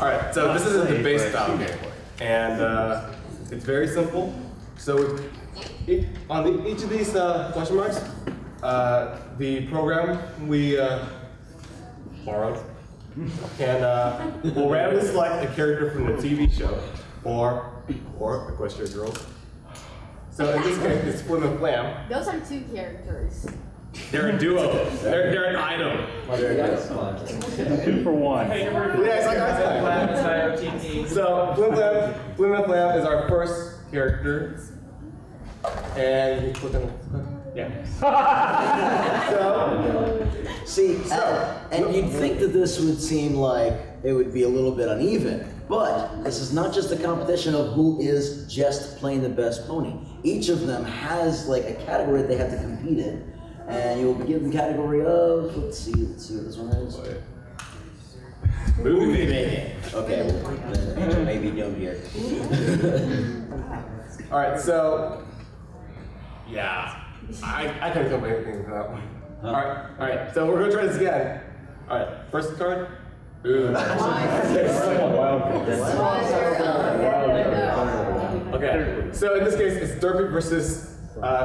All right, so this is a debate style game, and it's very simple. So on each of these question marks, the program we borrowed can will randomly select a character from the TV show or Equestria Girls. So in this case, it's Flim and Flam. Those are two characters. They're a duo. They're an item. 2 for 1. Yeah, it's like ice. So Flim and Flam is our first character. And you put them. Yeah. And you'd think that this would seem like it would be a little bit uneven, but this is not just a competition of who is just playing the best pony. Each of them has like a category that they have to compete in, and you'll be given the category of, let's see what this one is. Movie making. Okay, well, maybe don't here. All right, so yeah, I couldn't come up with anything for that one. All right, so we're gonna try this again. All right, first card. Ooh. Okay, so in this case, it's Derpy versus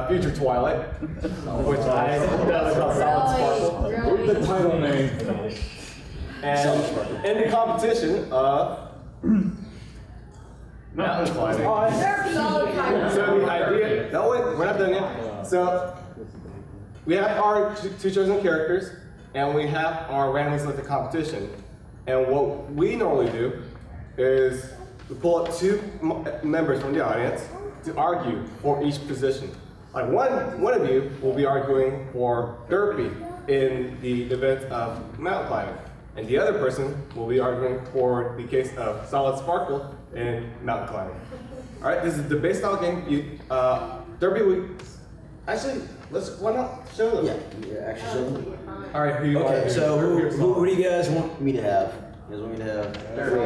Future Twilight, which I call Solid Sparkle. What's the title name? And in the competition of mountain climbing. So the idea, no wait, we're not done yet. So we have our two chosen characters, and we have our randomly selected competition. And what we normally do is we pull up two members from the audience to argue for each position. Like one of you will be arguing for Derpy in the event of mountain climbing, and the other person will be arguing for the case of Solid Sparkle in mountain climbing. All right, this is the debate style game. Derpy, why not show them? Yeah, actually show them. All right, who you want? Okay, so who do you guys want me to have? You guys want me to have? Derpy.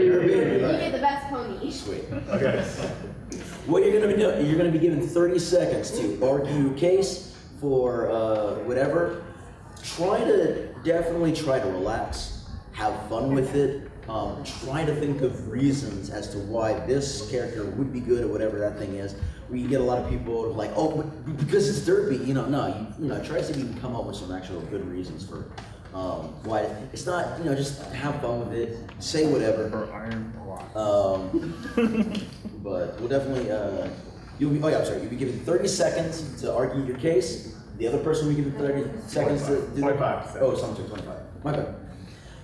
You get the best pony. Sweet. Okay. What you're gonna be doing, you're gonna be given 30 seconds to argue your case for whatever. Definitely try to relax, have fun with it. Try to think of reasons as to why this character would be good at whatever that thing is. We get a lot of people like, oh, because it's Derpy, try to see if you can come up with some actual good reasons for why. It's not, just have fun with it, say whatever. But we'll definitely, you'll be given 30 seconds to argue your case. The other person will be given 30 seconds to do 25. Oh, someone took 25. My bad.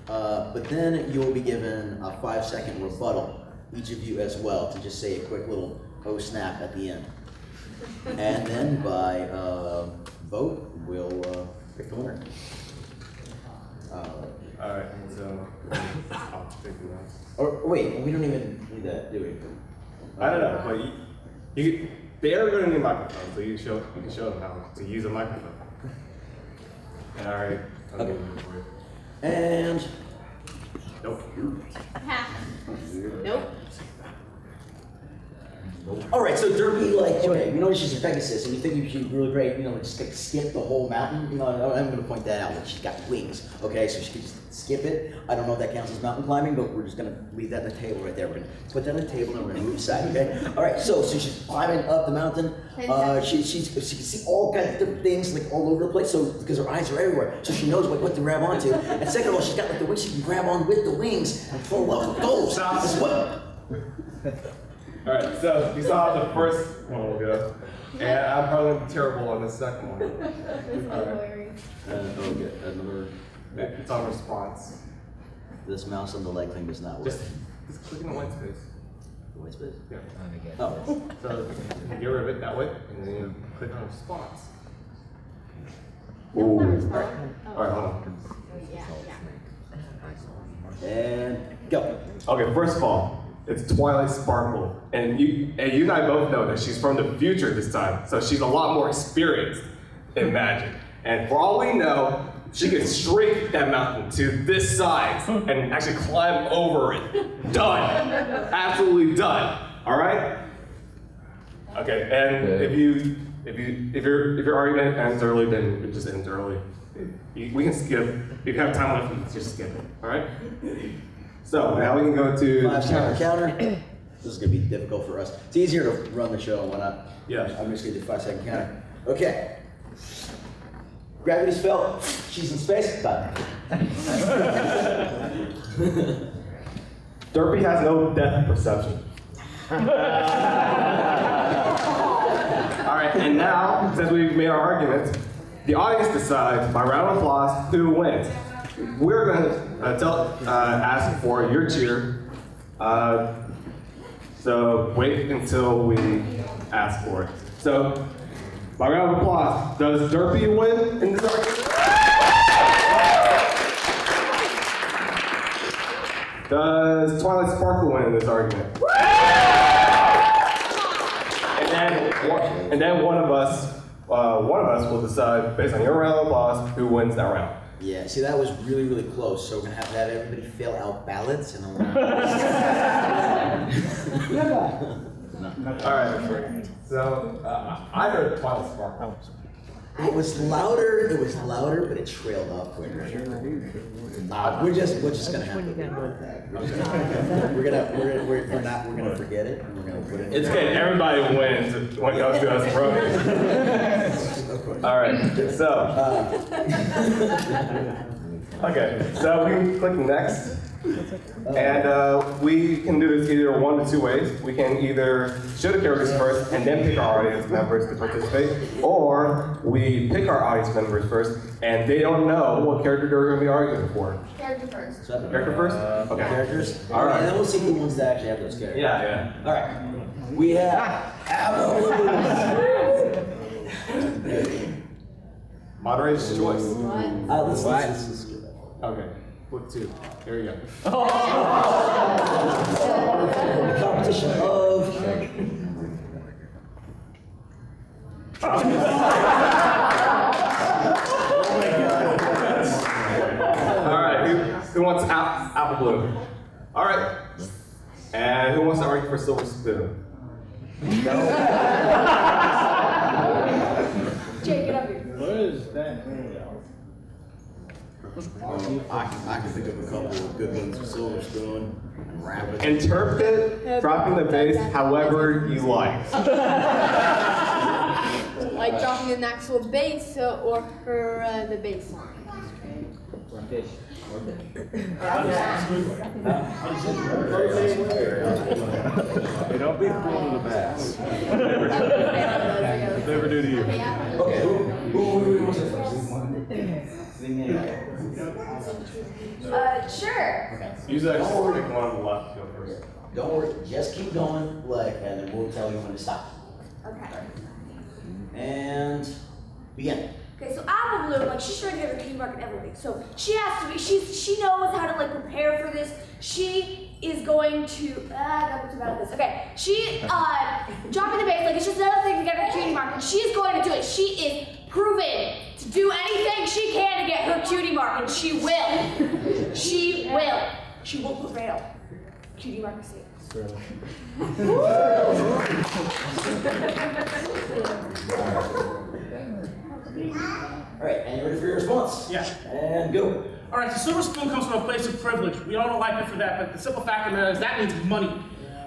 But then you'll be given a 5-second rebuttal, each of you as well, to just say a quick little oh snap at the end. And then by vote, we'll pick the winner. All right, so I'll take the last. Or wait, we don't even need that, do we? I don't know, but they are going to need a microphone, so you can show them how to use a microphone. All right. Okay. And nope. Nope. all right, so Derpy, okay, you know she's a Pegasus, and you think she's really great, just skip the whole mountain. I'm going to point that out. Like she's got wings, okay, so she can just skip it. I don't know if that counts as mountain climbing, but we're just going to leave that on the table right there. We're going to put that on the table, and we're going to move aside, okay? All right, so she's climbing up the mountain. She can see all kinds of different things, like all over the place, so because her eyes are everywhere, so she knows what to grab onto. And second of all, she's got like the wings she can grab on with the wings and pull up goals. Stop. All right, so you saw how the first one will go, and I'm probably going to be terrible on the second one. All right. Okay, another. It's on response. This mouse on the leg thing does not work. Just click on the white space. The white space? Yeah. Oh. So you get rid of it that way, and then you click on response. Ooh. All right, hold on. And go. Okay, first of all, it's Twilight Sparkle, and you and I both know that she's from the future this time, so she's a lot more experienced in magic. And for all we know, she can shrink that mountain to this size and actually climb over it. Done. Absolutely done. All right. Okay, and if your argument ends early, then it just ends early. We can skip. If you have time left, you can just skip it. All right. So now we can go to 5 second counter. This is gonna be difficult for us. It's easier to run the show and whatnot. Yeah. I'm just gonna do 5 second counter. Okay. Gravity's felt. She's in space. Done. Derpy has no depth perception. Alright, and now, since we've made our arguments, the audience decides by round of applause who wins. We're going to ask for your cheer. So wait until we ask for it. So, by round of applause, does Derpy win in this argument? Does Twilight Sparkle win in this argument? And then one of us will decide, based on your round of applause, who wins that round. Yeah, see, that was really, really close, so we're gonna have everybody fill out ballots and Alright, so I heard Twilight Sparkle. It was louder, but it trailed off quicker. We're just gonna have to live with that. We're gonna forget it, and we're gonna put it. It's good. Everybody wins when it comes to us brothers. All right. So. Okay. So we can click next, and we can do this either 1 of 2 ways. We can either show the characters first and then pick our audience members to participate, or we pick our audience members first and they don't know what character they're going to be arguing for. Character first. Character first? Okay. Characters? All right. And then we'll see who ones that actually have those characters. Yeah. All right. We have Moderator's choice. let's Okay. Flip 2. Here we go. the competition of. All right. Who wants apple blue? All right. And who wants to argue for silver spoon? Jake, get up here. What is that? I can think of a couple of good ones with Silver Spoon and Rapid. Interpret dropping the bass however you like. Like dropping an actual bass or for the bass line. Hey, don't be cruel to the bass. Never do to you. Okay, who wants it first? Sure. Okay. Usually I just pick one on the left to go first. Don't worry, just keep going, and then we'll tell you when to stop. Okay. And begin. Okay, so Apple Bloom, she's trying to get her cutie mark and everything. So she has to be, she knows how to prepare for this. She is going to, I got too bad at this. Okay, she, dropping the bass, it's just another thing to get her cutie mark, and she is going to do it. She is proven to do anything she can to get her cutie mark, and she will. She will. She will prevail. Cutie mark is safe. All right, and you ready for your response? Yeah. And go. All right, so Silver Spoon comes from a place of privilege. We all don't like her for that, but the simple fact of the matter is that means money.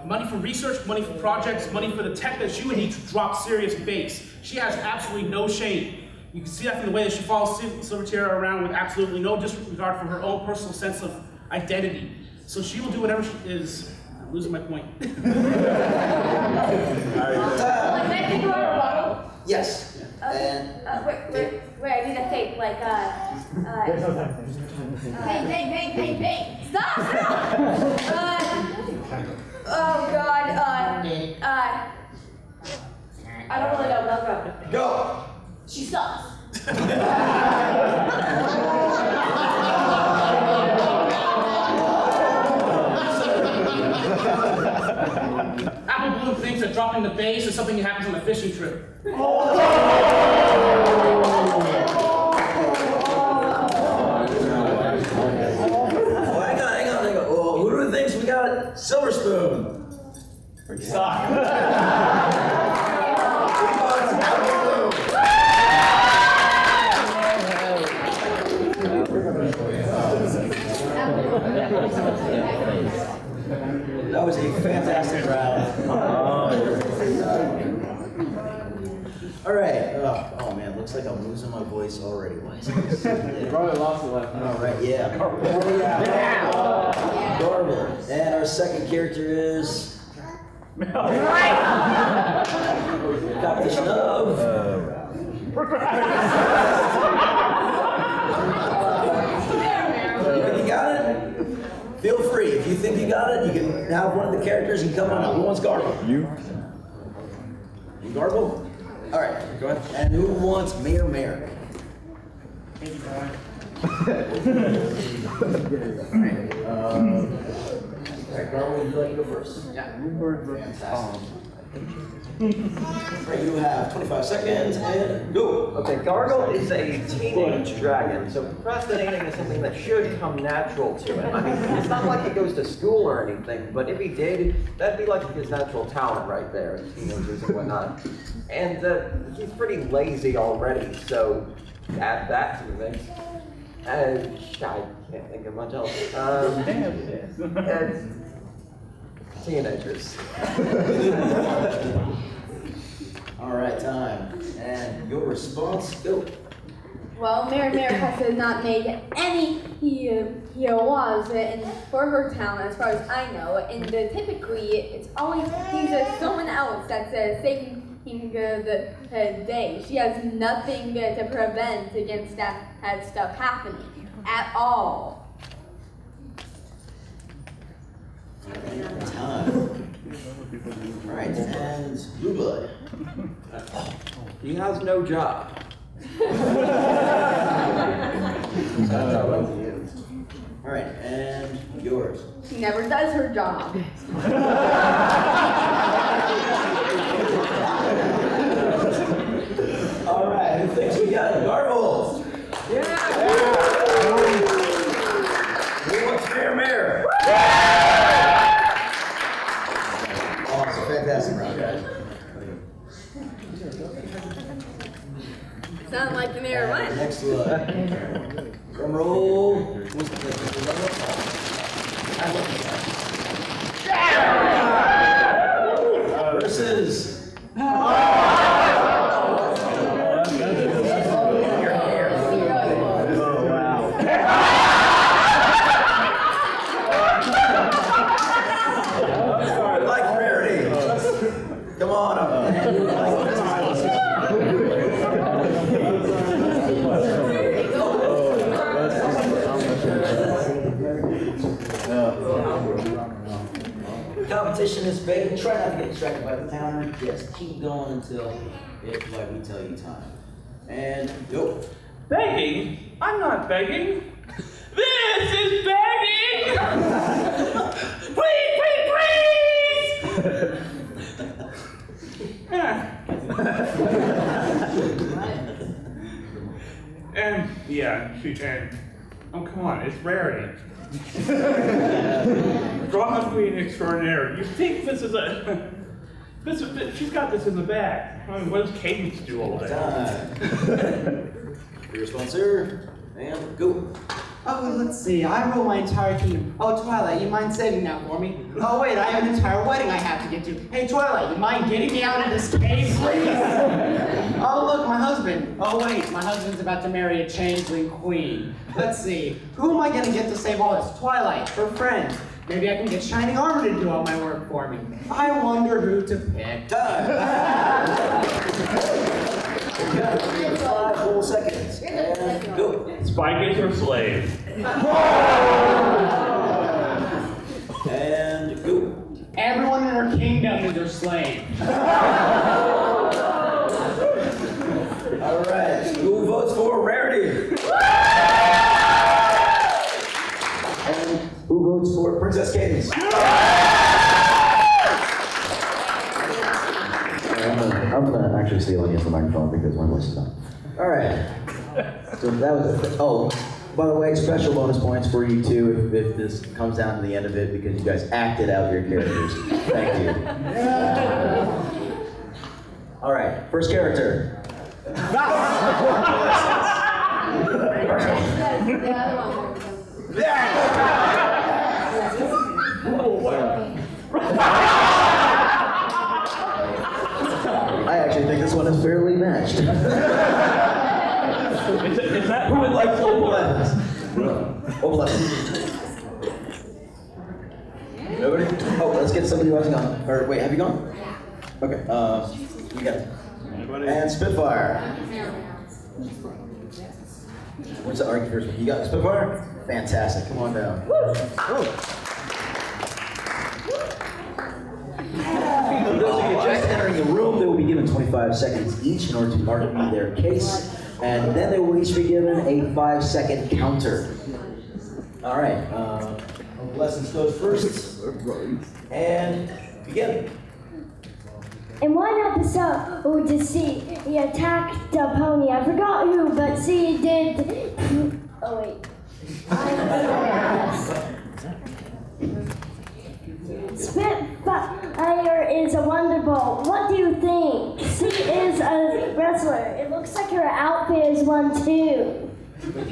Money for research, money for projects, money for the tech that she would need to drop serious bass. She has absolutely no shame. You can see that from the way that she follows Silverchair around with absolutely no disregard for her own personal sense of identity. So she will do whatever she is. I'm losing my point. Can I think about a bottle? Yes. And Wait, I need to think, bang. Stop! Oh God, I don't really know, go. She sucks. Apple Bloom thinks that dropping the bass is something that happens on a fishing trip. Hang on. Well, who do we think we got? Silver Spoon. That was a fantastic round. All right. Oh man, looks like I'm losing my voice already. Why is it? You probably lost it last night. All right, yeah. Garble. And our second character is. Competition of. You think you got it? Feel free. If you think you got it, you can have one of the characters and come on up. Who wants Garble? You. You Garble? All right, go ahead. And who wants Mayor Mayor? Alright, Garble, would you like to go first? Yeah. Fantastic. Alright, you have 25 seconds and go. Okay, Gargle is a teenage dragon, so procrastinating is something that should come natural to him. I mean, it's not like he goes to school or anything, but if he did, that'd be like his natural talent right there, teenagers and whatnot. And he's pretty lazy already, so add that to the mix. I can't think of much else. Teenagers. All right, time. And your response, go. Well, Mary has not made any was and for her talent, as far as I know. And typically, it's always someone else that's saving the day. She has nothing to prevent against that stuff happening at all. Time. All right, and Blue Blood. He has no job. All right, and yours. She never does her job. All right, who thinks we got Garble? Yeah. Who wants Mayor? Awesome, fantastic round, guys. Sound like the mayor won. Next one. Drum roll. Versus. Come on up. Competition is big. Try not to get distracted by the counter. Just keep going until it's like we tell you time. And go. Begging? I'm not begging. This is begging! Please, please, please! Oh, come on, it's Rarity. Drama queen extraordinaire. You think this is she's got this in the bag. I mean, what does Cadence do all day? Your sponsor, and go. Oh, let's see. I rule my entire kingdom. Oh, Twilight, you mind saving that for me? Oh, wait, I have an entire wedding I have to get to. Hey, Twilight, you mind getting me out of this cave, please? Oh, look, my husband. Oh, wait, my husband's about to marry a changeling queen. Let's see. Who am I going to get to save all this? Twilight, her friend. Maybe I can get Shining Armor to do all my work for me. I wonder who to pick. 5 whole seconds. And go. Spike is her slave. And go. Everyone in her kingdom is her slave. All right. Who votes for Rarity? And who votes for Princess Cadence? I'm gonna actually steal against the microphone because my voice is on. All right. So that was. Oh, by the way, special bonus points for you too if this comes down to the end of it because you guys acted out your characters. Thank you. All right. First character. scratched. Is that Who would like opal lemons? Opal lemons. Nobody? Oh, let's get somebody who hasn't gone. Or wait, have you gone? Okay, you got it. And Spitfire. What's the argument first? You got Spitfire? Fantastic, come on down. For those of you just entering the room, they will be given 25 seconds each in order to mark me their case, and then they will each be given a 5-second counter. All right, Lessons goes first, and begin. In one episode, we just see he attacked the pony. I forgot who, but see, he did. Oh wait. Spitfire is a wonderful. What do you think? She is a wrestler. It looks like her outfit is one too. See, it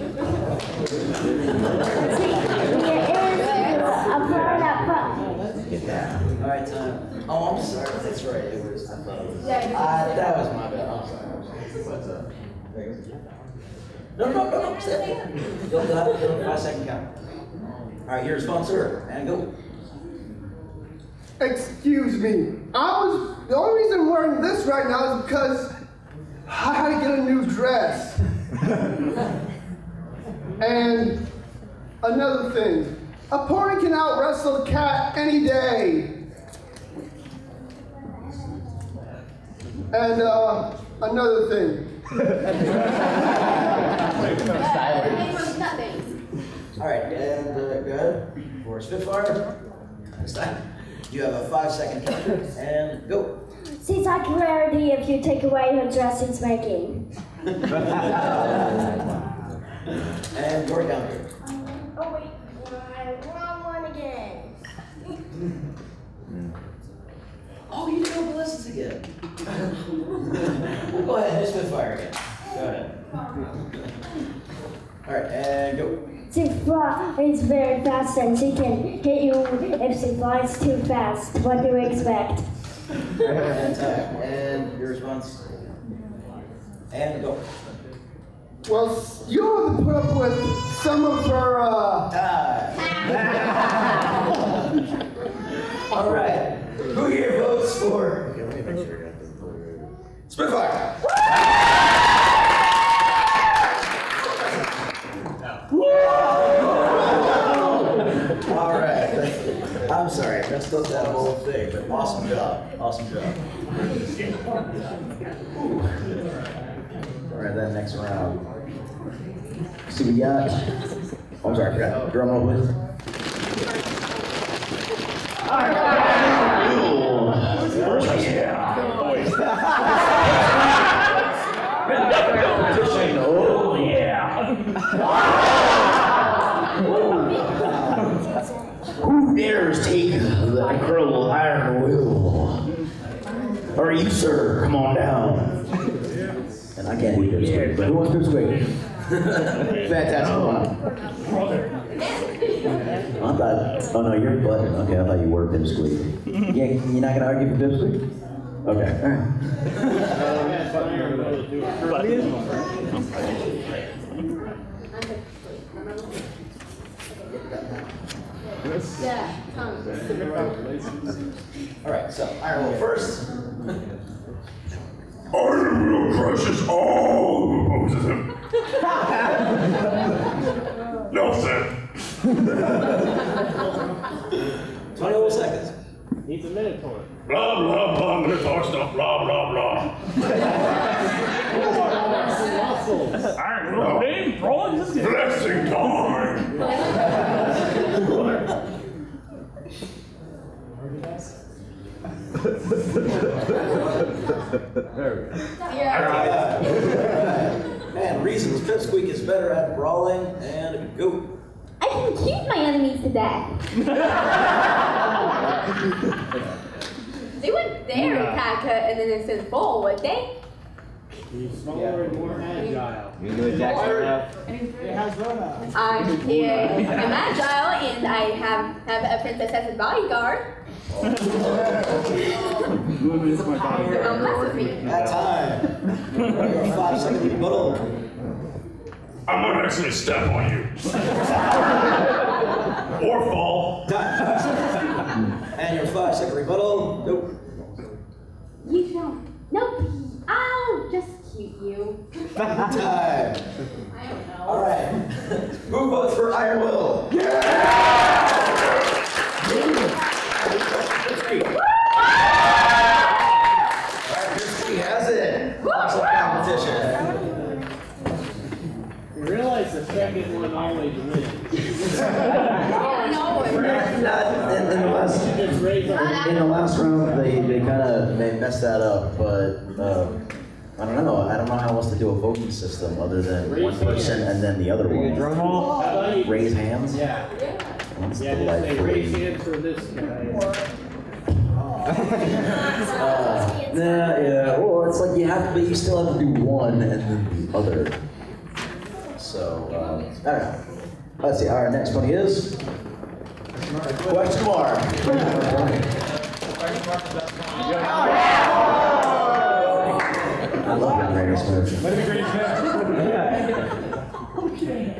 is a flying up. All right, time. Oh, I'm sorry. That's right. It was. I thought it was. That was my bad. I'm sorry. No. You'll have a 5-second count. All right, your sponsor, and go. Excuse me. The only reason I'm wearing this right now is because I had to get a new dress. And another thing, a pony can out wrestle a cat any day. And another thing. All right, and go ahead for Spitfire. This time, you have a 5-second counter, and go. Seems like a rarity if you take away her dressing making. And your counter. Oh wait, wrong one again. Oh, you did open lessons again. Well, go ahead, hit Spitfire again. Go ahead. All right, and go. She flies very fast and she can hit you if she flies too fast. What do you expect? And attack. And your response. And go. Well, you have to put up with some of her, All right. Who here votes for Spitfire? All right. I'm sorry. That's not that whole thing, but awesome job. Awesome job. All right, then next round. See what we got. Oh, I'm sorry, I forgot. Drum roll, please. Oh, yeah. Who dares take the incredible iron will? All right, you, sir, come on down. And I can't eat this, but who wants to squeak? Fantastic one. I thought, oh no, you're button. Okay, I thought you were Pipsqueak. Yeah, you're not gonna argue for Pipsqueak? Okay, alright. Alright, so Iron Will first. Iron Will crushes all who opposes him. No, sir. 20 whole seconds. Needs a Minotaur. Blah, blah, blah, Minotaur stuff, blah, blah, blah. Iron Will name, bro. Blessing time. Man, reasons Pipsqueak is better at brawling, and go. I can keep my enemies to death. They wouldn't dare attack an innocent foe, would they? He's smaller and more agile. You do a Jackson now? It has Rona. I'm agile and I have a princess as a bodyguard. Don't mess with me. That time. 5-second rebuttal. I'm gonna actually step on you. Or fall. And your 5-second rebuttal. Nope. You don't. Nope. I'll just cute you. Time. I don't know. All right. Who votes for Iron Will? Yeah! He has it. Awesome competition. You realize the second one always wins. Not in the last round, they kind of messed that up, but I don't know. I don't know how else to do a voting system other than one person and then the other one. Drum roll? Raise hands. Yeah. That's Yeah, just say raise delightful. hands for this guy. Yeah. Well, it's like you still have to do one and then the other. So I don't know. Let's see. All right, next one is question mark. I love that Brony Smith.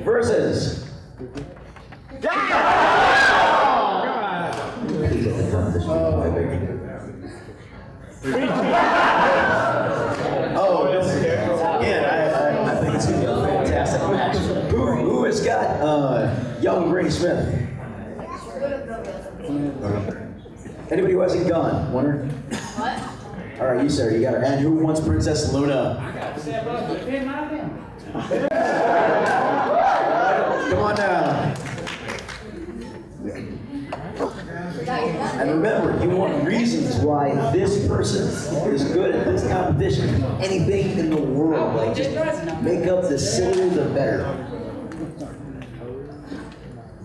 Versus. Oh, again, I think it's gonna be a fantastic match. Who has got young Brony Smith? Anybody who hasn't gone? Winner? What? All right, you sir, you got her. And who wants Princess Luna? Come on down. And remember, you want reasons why this person is good at this competition. Anything in the world, like just make up the sillier the better.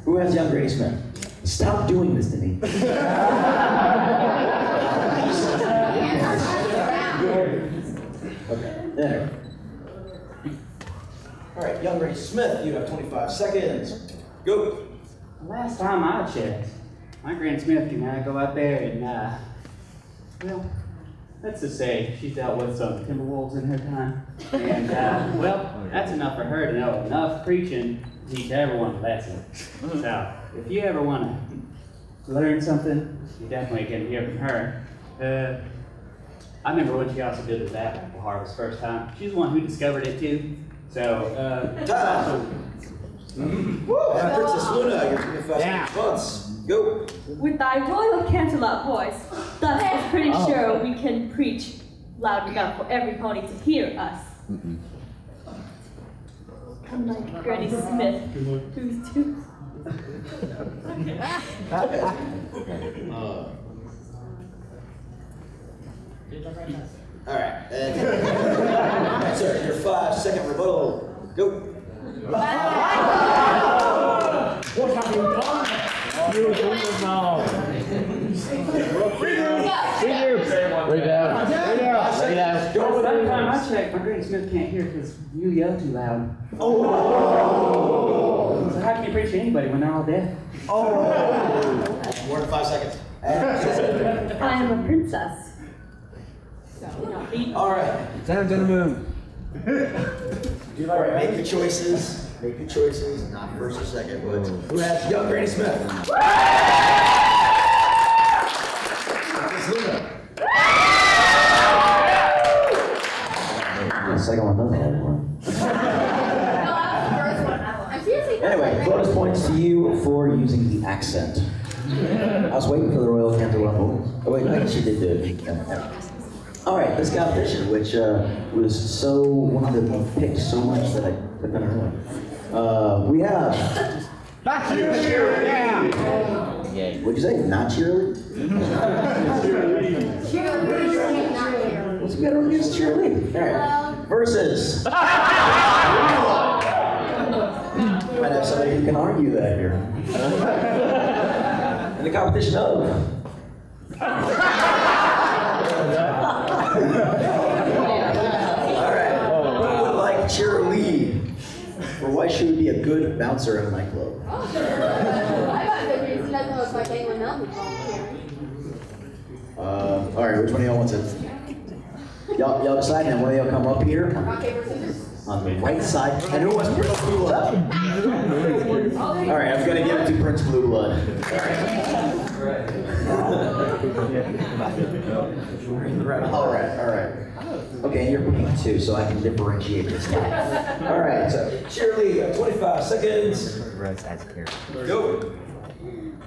Who has young Brony Smith? Stop doing this to me. Okay, there. All right, young Brony Smith, you have 25 seconds. Go. Last time I checked, my Grand Smith can go out there and, well, let's just say she's dealt with some Timberwolves in her time. And, well, that's enough for her to know enough preaching to teach everyone a lesson. So, if you ever want to learn something, you definitely can hear from her. I remember when she also did the apple harvest first time. She's the one who discovered it too. So, Princess Luna, you're 25 months. Go. With thy royal cantaloupe voice, thus is pretty sure we can preach loud enough for every pony to hear us. Unlike Granny Smith, who's too... All right. Sir, your 5-second rebuttal. Go. What have you done? You do now. Lay down. That time I checked, my Granny Smith can't hear because you yell too loud. So how can you preach to anybody when they're all dead? More than 5 seconds. I am a princess. All right. Down to the moon. All right, make your choices. Make your choices, not first or second, but who has young Brony Smith? The second one doesn't have one. Anyway, bonus points to you for using the accent. I was waiting for the Royal Cantaloupe. Oh wait, I guess you did do it. All right, this competition, which was so one of the picked so much that I put that on. We have. Not cheerleader, yeah. What'd you say? Not cheerleader? Cheerleader. What's the matter with this cheerleader? All right. Versus. Might have somebody who can argue that here. In the competition of. All right. For why she would be a good bouncer at a nightclub. I got the reason. Doesn't look like anyone else is volunteering. Alright, which one of y'all wants it? Y'all decide, and one of y'all come up here. Rock, paper, scissors. On the right side. And who wants Prince Blue Blood? Alright, I'm gonna give it to Prince Blue Blood. Alright. Okay, you're pink too, so I can differentiate this guy. Alright, so Shirley, 25 seconds. Go.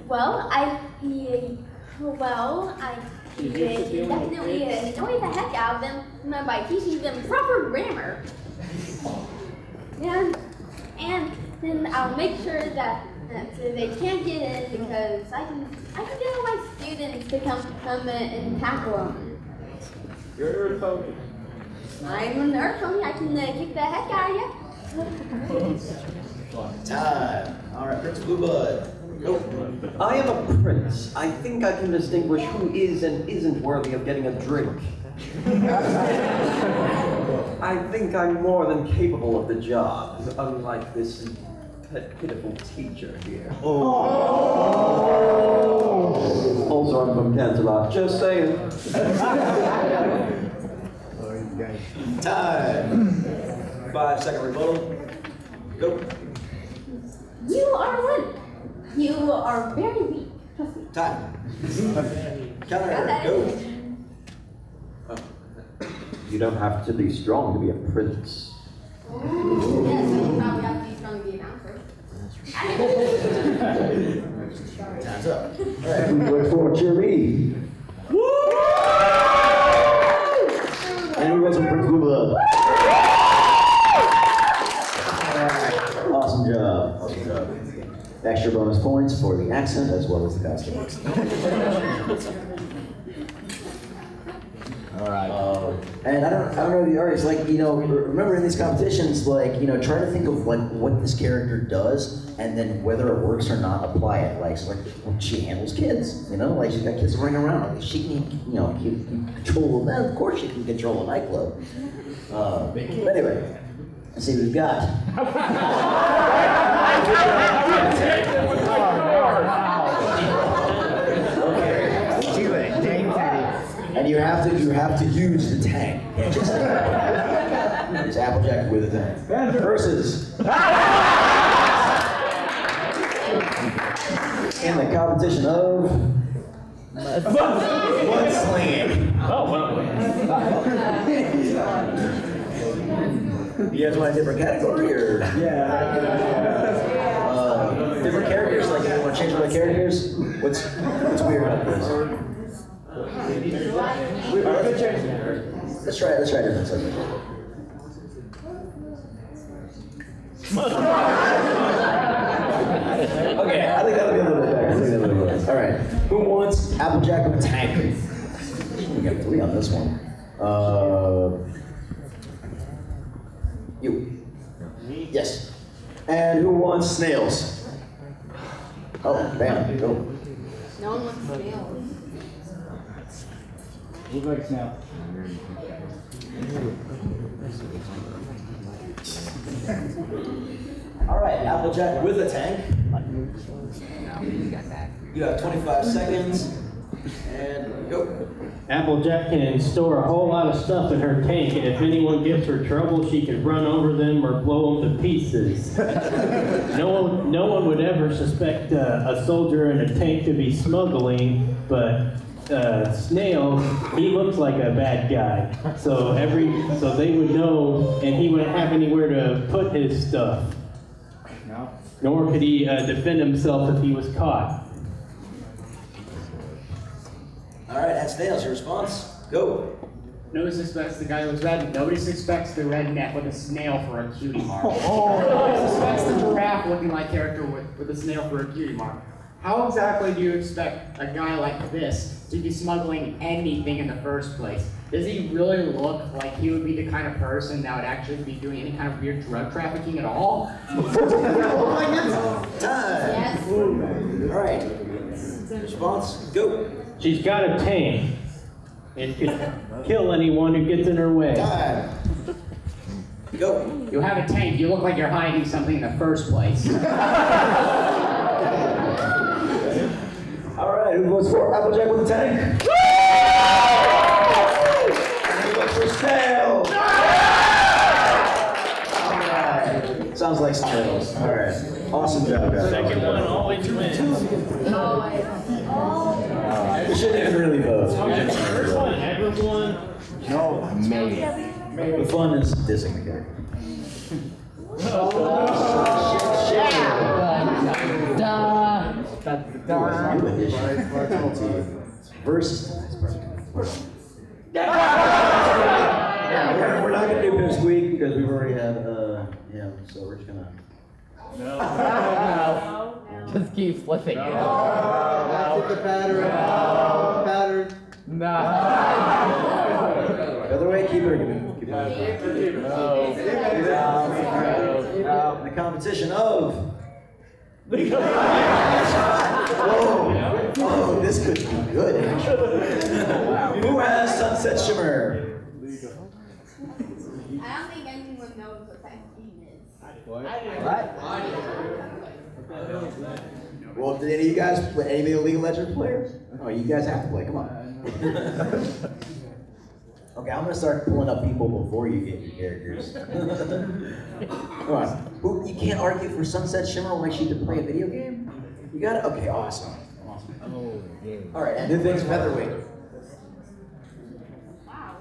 Well, I definitely annoy the heck out of them by teaching them proper grammar. And then I'll make sure that they can't get in because I can get all my students to come and tackle them. You're a pony. I'm an earth pony. I can kick the heck out of you. Time. Alright, Prince Blue Blood. Go. I am a prince. I think I can distinguish who is and isn't worthy of getting a drink. I think I'm more than capable of the job, unlike this pitiful teacher here. Also, I'm from Canterlot, just saying. Time. 5-second rebuttal. Go. You are one. You are very weak. Trust me. Time. Counter. Go. You don't have to be strong to be a prince. Yes, so you probably have to be strong to be an announcer. Time's up. Alright, we look for Jerry. And who goes with Prince Blue Blood? Awesome job. Extra bonus points for the accent as well as the costume. Alright. And I don't know if you are, it's like, remember in these competitions, like, try to think of like what this character does and then whether it works or not, apply it. Like, so like when she handles kids, like she's got kids running around. Like she can, keep control of them. Of course she can control a nightclub. But anyway, let's see what we've got. And you have to use the tank. Can't just it's Applejack with a tank. Versus in the competition of mudslinging. You guys want a different category or? Different characters? Like you want to change one of the characters? What's weird about this? Let's try a different subject. Okay, I think that'll be a little bit better. All right, who wants Applejack with a tank? We got 3 on this one. You. Yes. And who wants snails? Oh, bam, go. No one wants snails. Who'd like snail? All right, Applejack with a tank. You have 25 seconds. And go. Applejack can store a whole lot of stuff in her tank, and if anyone gives her trouble, she can run over them or blow them to pieces. No one would ever suspect a soldier in a tank to be smuggling, but Snail, he looks like a bad guy. So they would know, and he wouldn't have anywhere to put his stuff. No. Nor could he defend himself if he was caught. All right, that's Snail's your response. Go. Nobody suspects the guy who was red. Nobody suspects the redneck with a snail for a cutie mark. Nobody suspects the giraffe looking like character with a snail for a cutie mark. How exactly do you expect a guy like this to be smuggling anything in the first place? Does he really look like he would be the kind of person that would actually be doing any kind of weird drug trafficking at all? Time. Yes. All right. Response. Go. She's got a tank and could kill anyone who gets in her way. Time. Go. You have a tank. You look like you're hiding something in the first place. All right, who votes for Applejack with a tank? And who votes for Snail? All right. Sounds like snails. All right. Awesome job, guys. Second one always wins. We shouldn't even really vote. First one ever won. No, maybe. The fun is dissing the character. Versus. We're not gonna do Pipsqueak because we've already had him, so we're just gonna. No. Just keep flipping. Keep the pattern. Pattern. No. Featherweight, keep it. Keep it. The competition of. Oh, this could be good. Who has Sunset Shimmer? I don't think anyone knows what that game is. What? Well, did any of you guys play any of the League of Legends players? Oh, you guys have to play. Come on. Okay, I'm gonna start pulling up people before you get your characters. Come on. You can't argue for Sunset Shimmer when I shoot to play a video game? You got it? Okay, awesome. All right, and who thinks featherweight? Wow.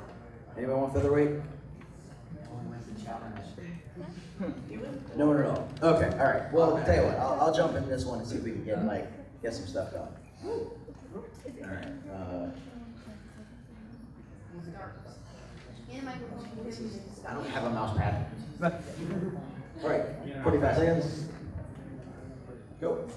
Anyone want featherweight? No. Okay, all right. Well, I'll tell you what. I'll jump in this one and see if we can get some stuff done. All right. I don't have a mouse pad. All right, 45 seconds. Go.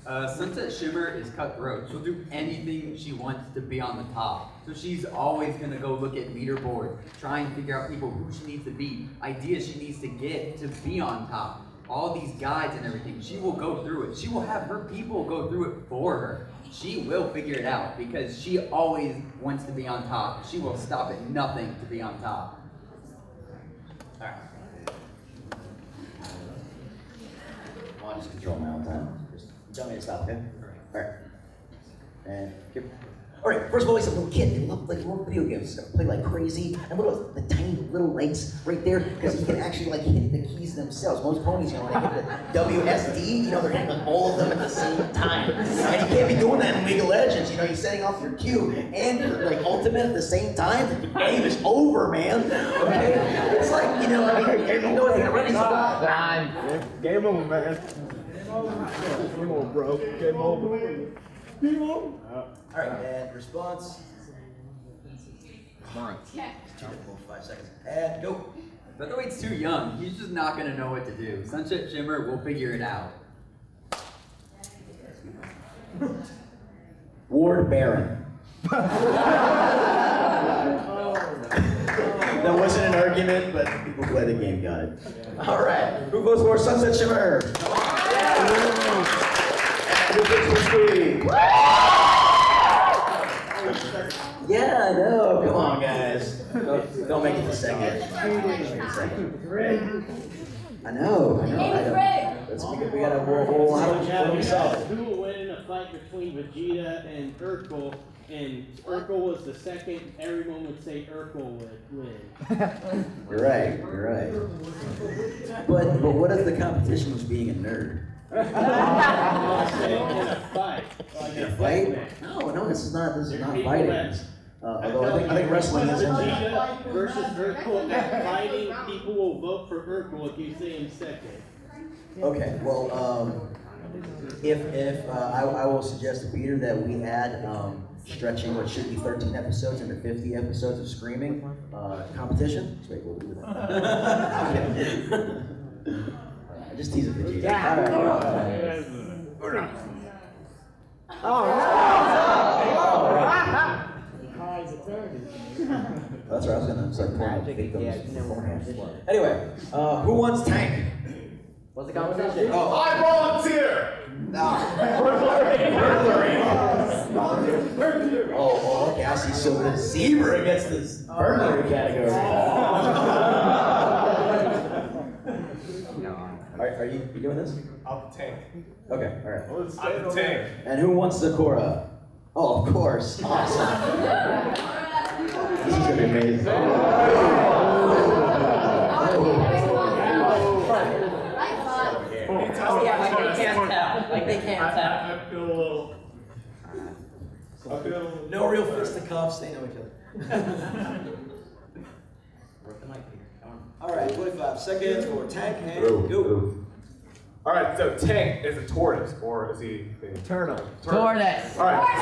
Sunset Shimmer is cutthroat. She'll do anything she wants to be on the top. So she's always gonna go look at leaderboards, try and figure out people who she needs to beat, ideas she needs to get to be on top. All these guides and everything, she will go through it. She will have her people go through it for her. She will figure it out because she always wants to be on top. She will stop at nothing to be on top. All right. I'll just control my own time. Just tell me to stop, okay? All right. And keep. All right. First of all, he's a little kid. They love video games. He's gonna play like crazy, and look at the tiny little legs right there, because he can actually hit the keys themselves. Most ponies, when they hit the WSD, they're hitting all of them at the same time. And you can't be doing that in League of Legends. You're setting off your Q and your ultimate at the same time. The game is over, man. Okay? It's like if you're running Game over, man. Game over, bro. Game over. Game over. All right, and response. Come on. 5 seconds. And go. Featherweight's too young. He's just not gonna know what to do. Sunset Shimmer will figure it out. Ward Baron. That wasn't an argument, but people who play the game got it. All right, who votes for Sunset Shimmer? Who votes for Squeak? Yeah, I know. Come on, guys. Don't make it the second. I know. Let's we got a whole how do we solve it? Who will win in a fight between Vegeta and Urkel? And Urkel was the second. Everyone would say Urkel would win. You're right. But what if the competition was being a nerd? In a fight. In a fight? No, this is not fighting. Although I think wrestling is Vegeta versus Urkel at fighting, people will vote for Urkel if you say him second. Okay, well, if I will suggest to Peter that we add stretching what should be 13 episodes into 50 episodes of Screaming competition. So wait, we'll do that. I just tease it for Vegeta. All right. That's right, I was gonna start pulling up victims beforehand. Anyway, who wants tank? What's the competition? I volunteer! Burglary. Oh, okay, I see. So the zebra against this burglary category. Are you doing this? I'll tank. Okay, all right. I'm the tank. And who wants the Cora? Oh, of course. Awesome. This is gonna be amazing. Yeah, like they can't tell. Like they can't tell. I feel a little. No real fisticuffs. They know each other. All right, 45 seconds for tank and go. All right, so tank is a tortoise, or is he a turtle? Tortoise. All right,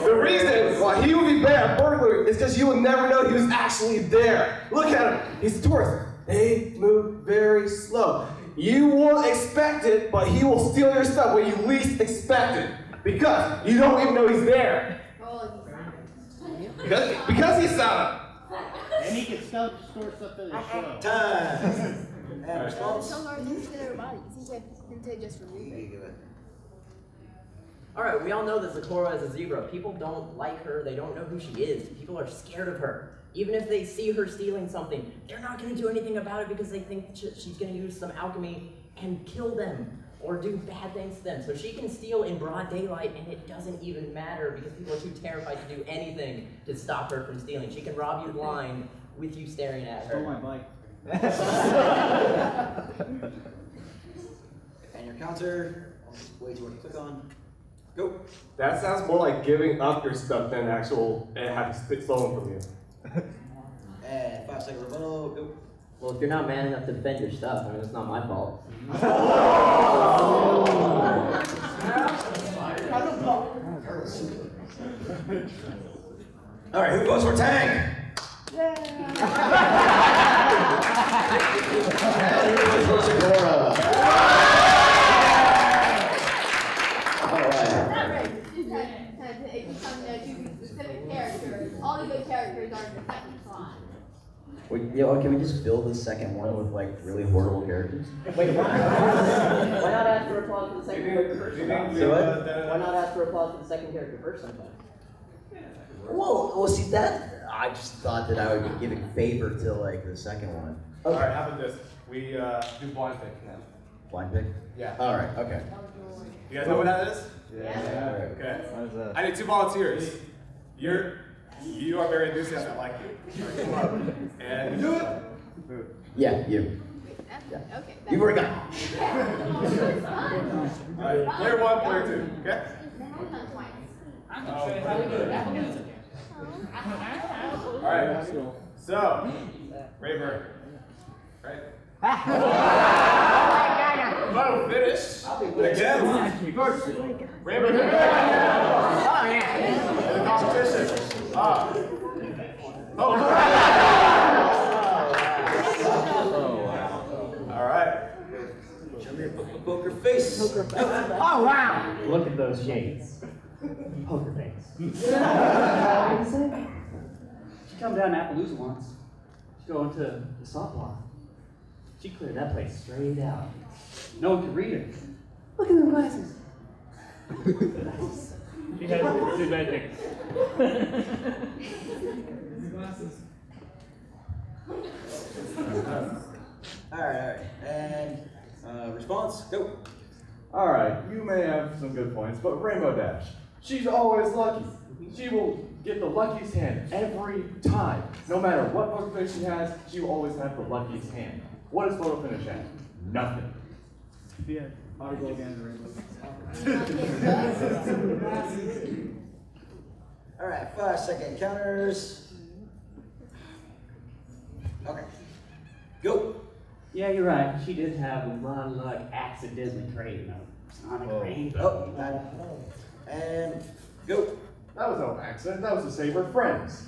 so the reason why he would be bad at burglary is because you would never know he was actually there. Look at him, he's a tortoise. They move very slow. You won't expect it, but he will steal your stuff when you least expect it, because you don't even know he's there. Because he's silent. And he can store stuff in his show. Time. And response. So hard to get everybody. Since they just remove it. Alright, we all know that Sakura is a zebra. People don't like her, they don't know who she is. People are scared of her. Even if they see her stealing something, they're not going to do anything about it because they think she's going to use some alchemy and kill them or do bad things to them. So she can steal in broad daylight and it doesn't even matter because people are too terrified to do anything to stop her from stealing. She can rob you blind with you staring at her. Stole my bike. And your counter. Wait, you want to click on? Go. That sounds more like giving up your stuff than actual having it stolen from you. And 5 second rebuttal. Go. Well, if you're not man enough to defend your stuff, I mean, it's not my fault. All right, who goes for tank? All the good characters are in the second slot. Can we just fill the second one with like really horrible characters? Wait, why not ask for applause for the second character first? Why not ask for applause for the second character first sometimes? Well, see that? I just thought that I would be giving favor to like the second one. All right, how about this? We do blind pick now. Blind pick? Yeah. All right. Okay. You guys know what that is? Yeah. Okay. I need 2 volunteers. You are very enthusiastic. I like you. All right, come on. And you do it. Yeah, you. Yeah. Okay. You've already got it. All right, player 1, player 2. Okay. All right. So, Rayburn. Right. Photo finish. Again. Rayburn. The competition. All right. Show me a poker face. Oh, wow. Look at those shades. Poker face. She come down to Appaloosa once. She go into the soft block. She cleared that place straight out. No one could read her. Look at them glasses. She has two magic. All right. And response, go. All right, you may have some good points, but Rainbow Dash, she's always lucky. She will get the luckiest hand every time. No matter what poker face she has, she will always have the luckiest hand. What does photo finish at? Nothing. Yeah, I'll go against Rainbow. All right, 5 second counters. Okay. Go. Yeah, you're right. She did have a lot of luck accidentally trading a Sonic Rainbow. And go. That was no accident. That was to save her friends.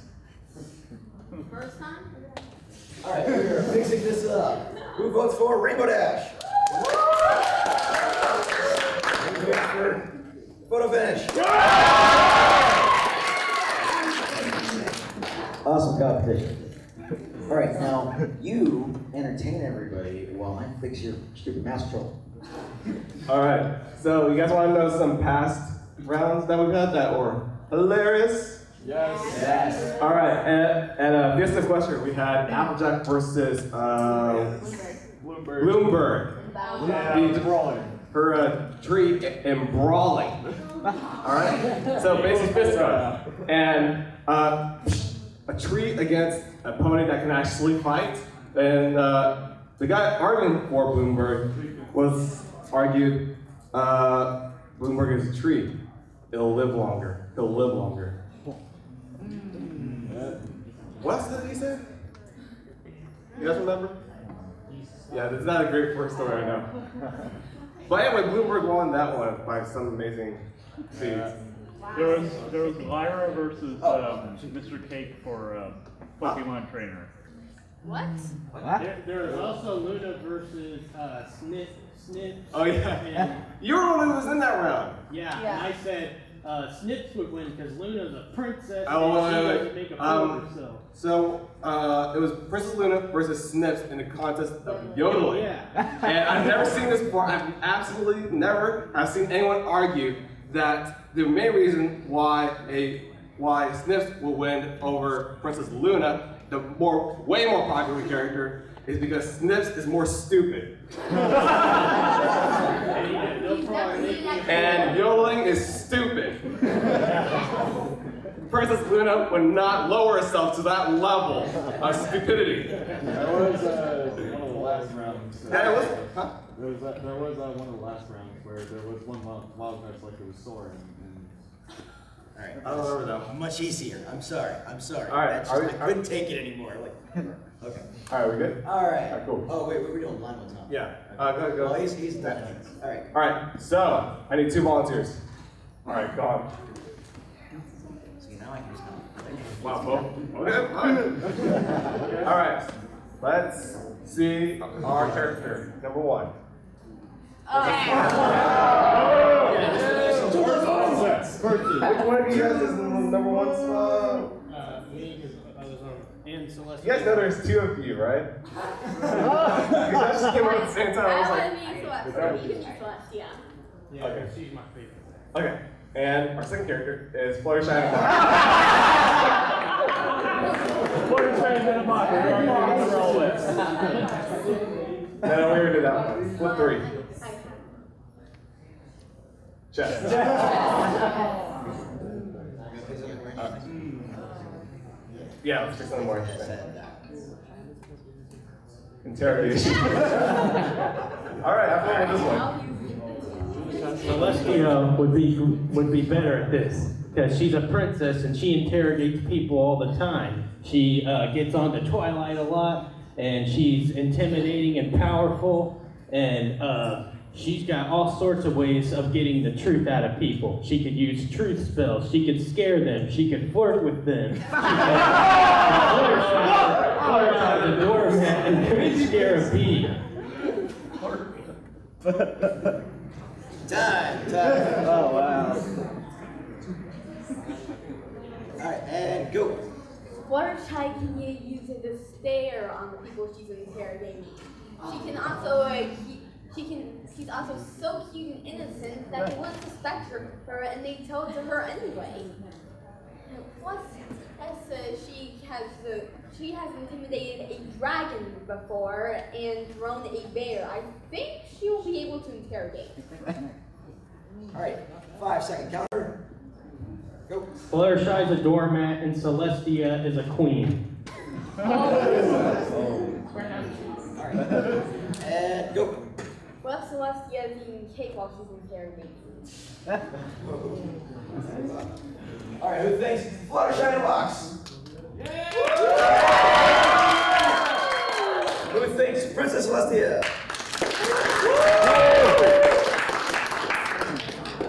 First time? All right, we're mixing this up. Who votes for Rainbow Dash? Who votes for photo finish? Awesome competition. All right, now you entertain everybody while I fix your stupid mouse control. All right. So you guys want to know some past rounds that we've had that were hilarious? Yes. Yes. All right. And here's the question: we had Applejack versus Bloomberg. Her tree in Brawling. Alright? So basic fist fight. And a tree against a pony that can actually fight. And the guy arguing for Bloomberg argued Bloomberg is a tree. It'll live longer. He'll live longer. What else did he say? You guys remember? Yeah, it's not a great first story, I know. But anyway, Bloomberg won that one by some amazing feats. There was Lyra versus Mr. Cake for Pokemon Trainer. What? There was also Luna versus Snip. Oh yeah. You were the one who was in that round. Yeah, and I said Snips would win because Luna's a princess Oh, and she wait. doesn't make a fool of herself. So it was Princess Luna versus Snips in the contest of yodeling. Yeah. And I've never seen this before. I've absolutely never have seen anyone argue that the main reason why Snips will win over Princess Luna, the way more popular character, is because Snips is more stupid. And yodeling is stupid. Princess Luna would not lower herself to that level of stupidity. That was one of the last rounds. That was, huh? There was one of the last rounds where there was one wildcard like it was Sora All right. I don't remember that. Much easier. I'm sorry. All right. I couldn't take it anymore. Okay. All right, we good? All right. Cool. Oh wait, what are we doing? Line one, Tom. Yeah. Go. Oh, he's done. All right. All right. So I need 2 volunteers. All right, go on. See, now I can just come. Wow, Bo. Okay. All right. Let's see our character. Number 1. Which one of you guys is number 1 spot? Me, because I was on and Celeste. You guys know there's 2 of you, right? You guys just came out at the same time. I was like, Yeah, Okay. she's my favorite. Okay. And our second character is Fluttershy and Fluttershy and Mock. No, we already did that one. Flip 3. Chess. Yeah, let's do something more interesting. Interrogation. All right, have fun with this one. Celestia would be better at this because she's a princess and she interrogates people all the time. She gets onto Twilight a lot and she's intimidating and powerful and she's got all sorts of ways of getting the truth out of people. She could use truth spells. She could scare them. She could flirt with them. She could the doormat and could scare a bee. Time. Oh, wow. All right, and go. Fluttershy can use to stare on the people she's interrogating. She can also she's also so cute and innocent that they wouldn't suspect her and they tell it to her anyway. Plus, she has intimidated a dragon before and thrown a bear. I think she will be able to interrogate. All right, 5-second counter. Go. Fluttershy's a doormat and Celestia is a queen. All right, and go. Well, Celestia is eating cake while she's interrogating. All right, who thinks Fluttershy in a box? Who thinks Princess Celestia?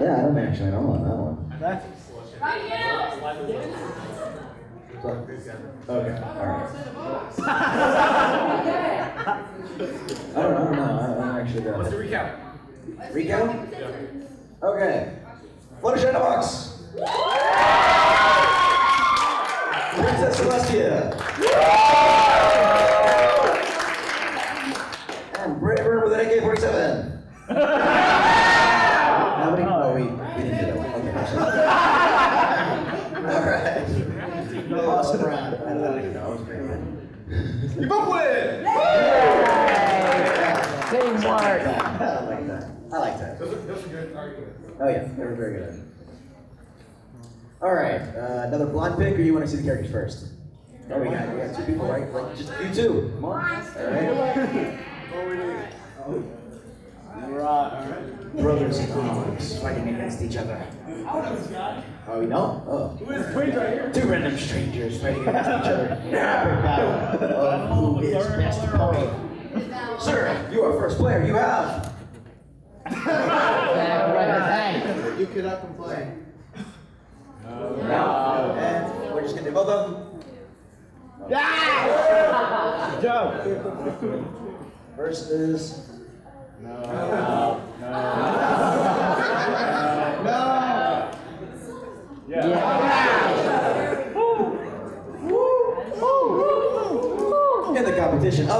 Yeah, I don't actually know on that one. Okay, all right. I don't know. I don't actually know. What's the recap? Recount? Okay. Fluttershy in a box. Princess Celestia. And Braver with an AK-47. How many? Oh, we didn't do that one. Okay. All right. Awesome round. I don't know. That was great. You both win! I like that. I like that. Those are good arguments. Oh yeah, they were very good. All right, another blind pick, or you want to see the characters first? Oh, we got two people, right? Like, just you two. Come on. All right. Brothers in arms fighting against each other. Oh, you know? Oh. Who is Queen right here? Two random strangers fighting against each other. Battle of who is best pony. Sir, you are first player. You have. You cannot complain. And we're just gonna do both of them. Joe. Versus. No. In the competition of.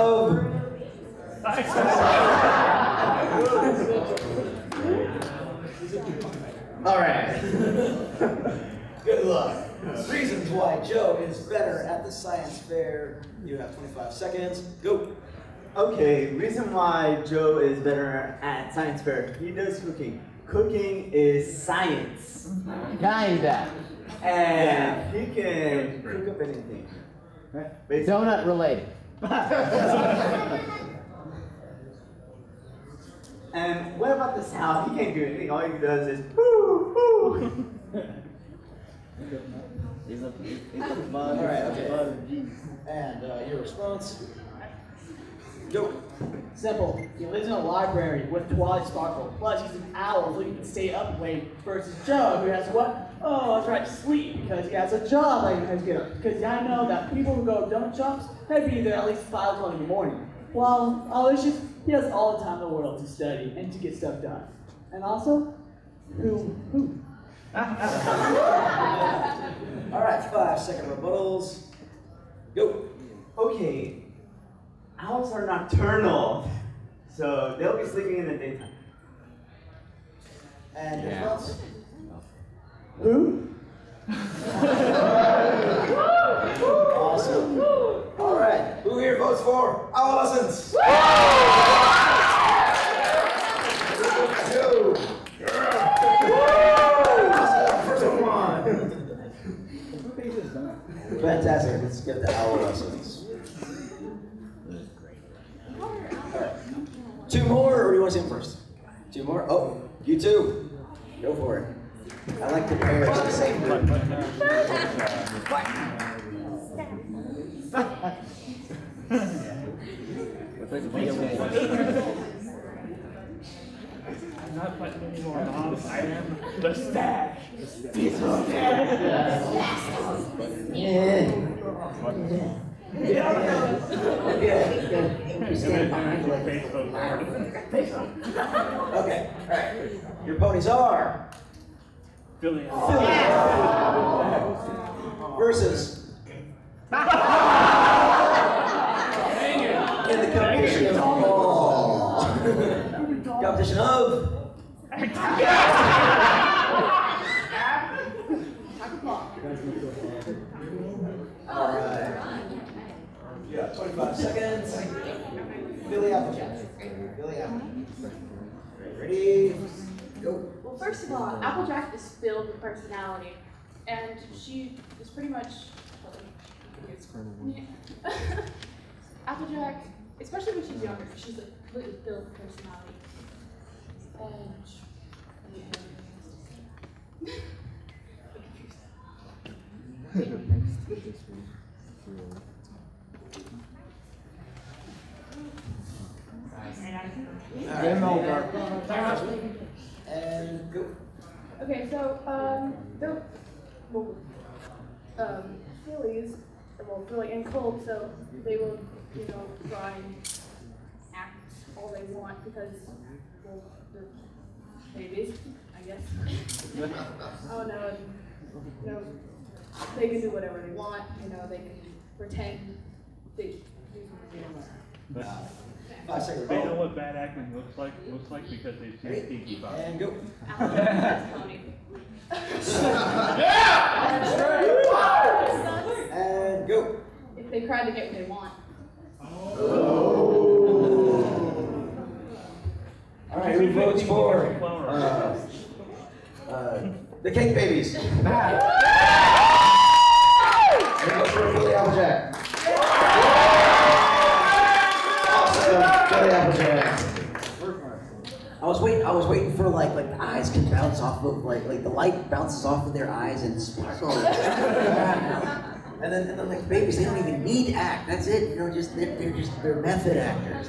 All right. Good luck. Reasons why Joe is better at the science fair. You have 25 seconds. Go. Okay, reason why Joe is better at science fair. He does cooking. Cooking is science. Kinda. And he can cook up anything. Donut related. And what about the sound? He can't do anything. All he does is whoo, whoo. All right, okay. And your response? Go. Simple. He lives in a library with Twilight Sparkle. Plus, he's an owl, so he can stay up late. Versus Joe, who has what? Oh, I tried to sleep because he has a job that he has to get up. Because I know that people who go to donut shops, they be there at least 5 o'clock in the morning. While Aloysius, he has all the time in the world to study and to get stuff done. And also, who? All right, 5-second rebuttals. Go. Okay. Owls are nocturnal, so they'll be sleeping in the daytime. And your thoughts? Who? Awesome. All right, who here votes for adolescents? Two. First one. Fantastic. Let's get the adolescents. Two more, or do you want to see them first? Two more? Oh, you two. Go for it. I like the pairs the same group. I'm not putting any more on. I am the stash. Okay, all right. Your ponies are Philly. Versus in the competition of competition of all right. Yeah, 25 seconds. Billy Applejack. Billy Applejack. Ready? Go. Well, first of all, Applejack is filled with personality, and she is pretty much. Applejack, especially when she's younger, she's a completely filled with personality. Game over. And go. Okay, so Phillies, well, they're like in cult, so they will, try and act all they want because, well, they're babies, I guess. Oh no, they can do whatever they want. They can pretend they do whatever. 5 seconds. They know what bad acting looks like because they've seen Tiki Bob. And go. And go. If they try to get what they want. All babies. Applejack. Awesome. Applejack. I was waiting for like the eyes can bounce off of like the light bounces off of their eyes and sparkle. and then like babies, they don't even need to act. That's it. You know, they're method actors.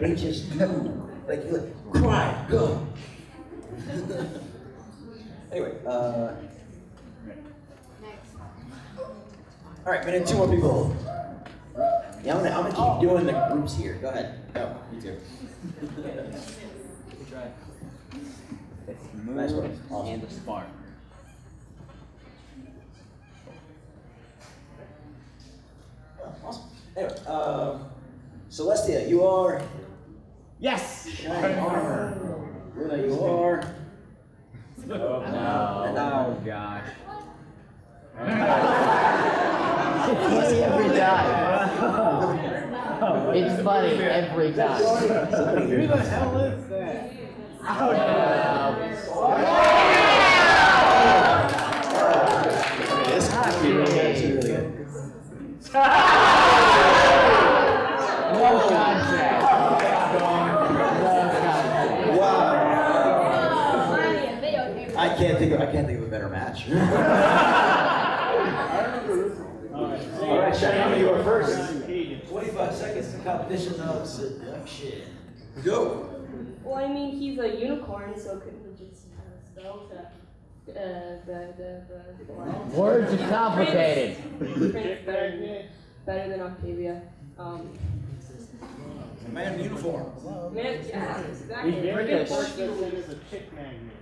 They just do. Like you cry, go. Anyway, all right, minute 2 more people. Yeah, I'm gonna keep doing the groups here. Go ahead. Go. You too. Nice one. Awesome. And smart. Awesome. Anyway, Celestia, you are. Yes. Shining armor. Luna, you are. Oh gosh. It's funny every time. It's funny every time. Who the hell is that? Oh This hockey really good. No contact. Wow. I can't think of a better match. All right, Shiny, you are first. 25 seconds to competition of seduction. Go. Well, I mean, he's a unicorn, so couldn't he just spell the Words are complicated. Prince better than Octavia. Man in uniform. Man, yeah, exactly. He's very good. Is a chick magnet.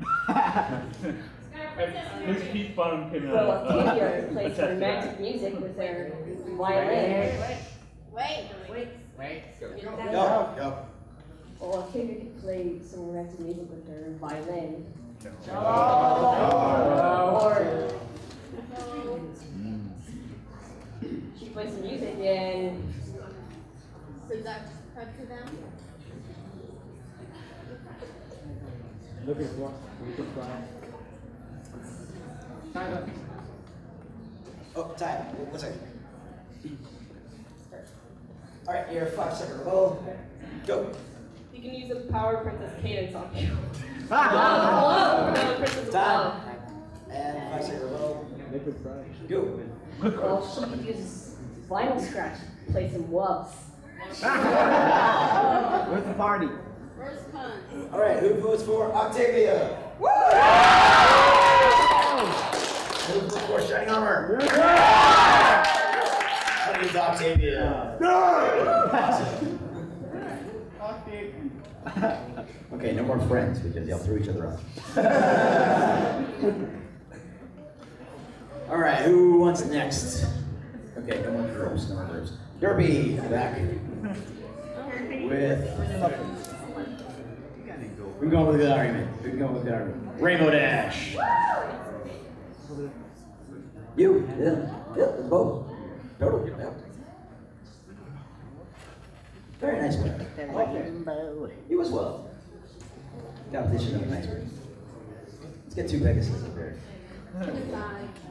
Miss Keith Bottom can. Well, Octavia plays romantic music with their violin. Wait. Go. Well, Octavia could play some romantic music with her violin. Or she plays some music and. Seduction. Cut to them. Look at what we can try. Oh, time. 1 second. All right, you're 5 second roll. Go. You can use the power Princess Cadence on you. Princess Time. And 5 second roll. Go. Well, she could use vinyl scratch to play some wubs. Where's the party? First punch. All right, who votes for Octavia? Woo! Who votes for Shining Armor? That is Octavia. Okay, no more friends because y'all threw each other out. All right, who wants next? Okay, no more girls, no more girls. Derby, back. With. We're going with a good argument. Rainbow Dash. You, yeah, both. Totally, yeah. Very nice one. You as well. Competition of a nice one. Let's get 2 Pegasus up there.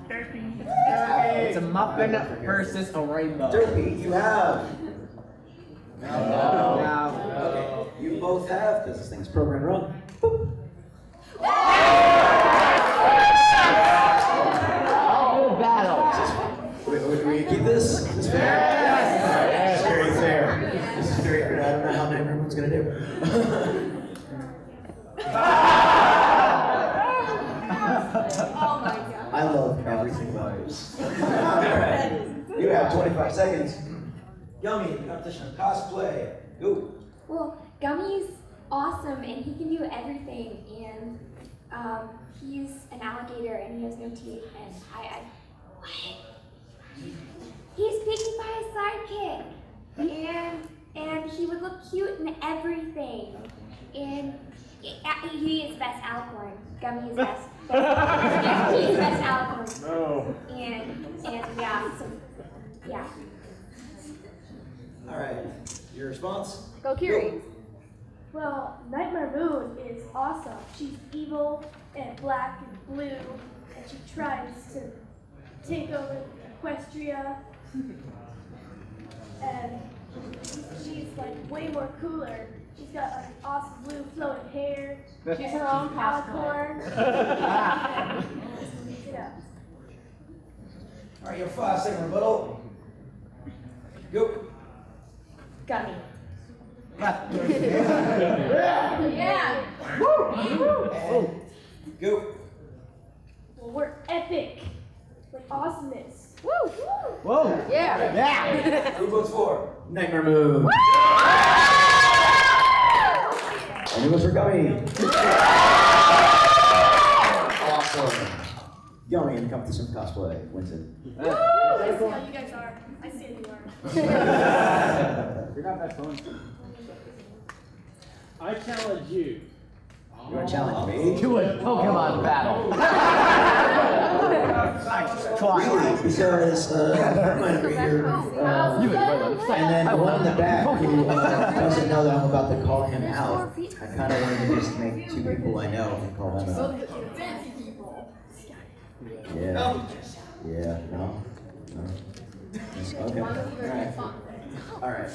It's a muffin versus a rainbow. Derby, you have. No. Okay, you both have, because this thing's programmed wrong. Boop. Good battle. We keep this? Is this fair? Yes. This is very fair. This is very fair. I don't know how everyone's going to do. Oh my god. I love everything about this. All right. You have 25 seconds. Yummy, competition of cosplay. Go. Well, Gummy's awesome and he can do everything and he's an alligator and he has no teeth and what? He's picked by his sidekick and he would look cute in everything and he is best alicorn. Gummy is best. He's best alicorn. No. And yeah. All right. Your response? Go Kiri. Well, Nightmare Moon is awesome. She's evil and black and blue, and she tries to take over Equestria. And she's like way more cooler. She's got like awesome blue flowing hair. She's her own popcorn. Yeah. All right, your 5-second rebuttal. Go. Got me. Yeah. And go. Well, we're epic. Like awesomeness. Woo! Whoa. Yeah. Yeah. Who votes for Nightmare Moon? And who votes for Gummy? Awesome. Gummy in the competition of cosplay wins it. I see how you guys are. I see how you are. You're not that fun. I challenge you. You want to challenge me? To a Pokemon battle. Really? Because might be here. And then the one in the back who doesn't know that I'm about to call him out. I kind of wanted to just make 2 people I know and call them out. Yeah. Yeah. No. Okay. All right.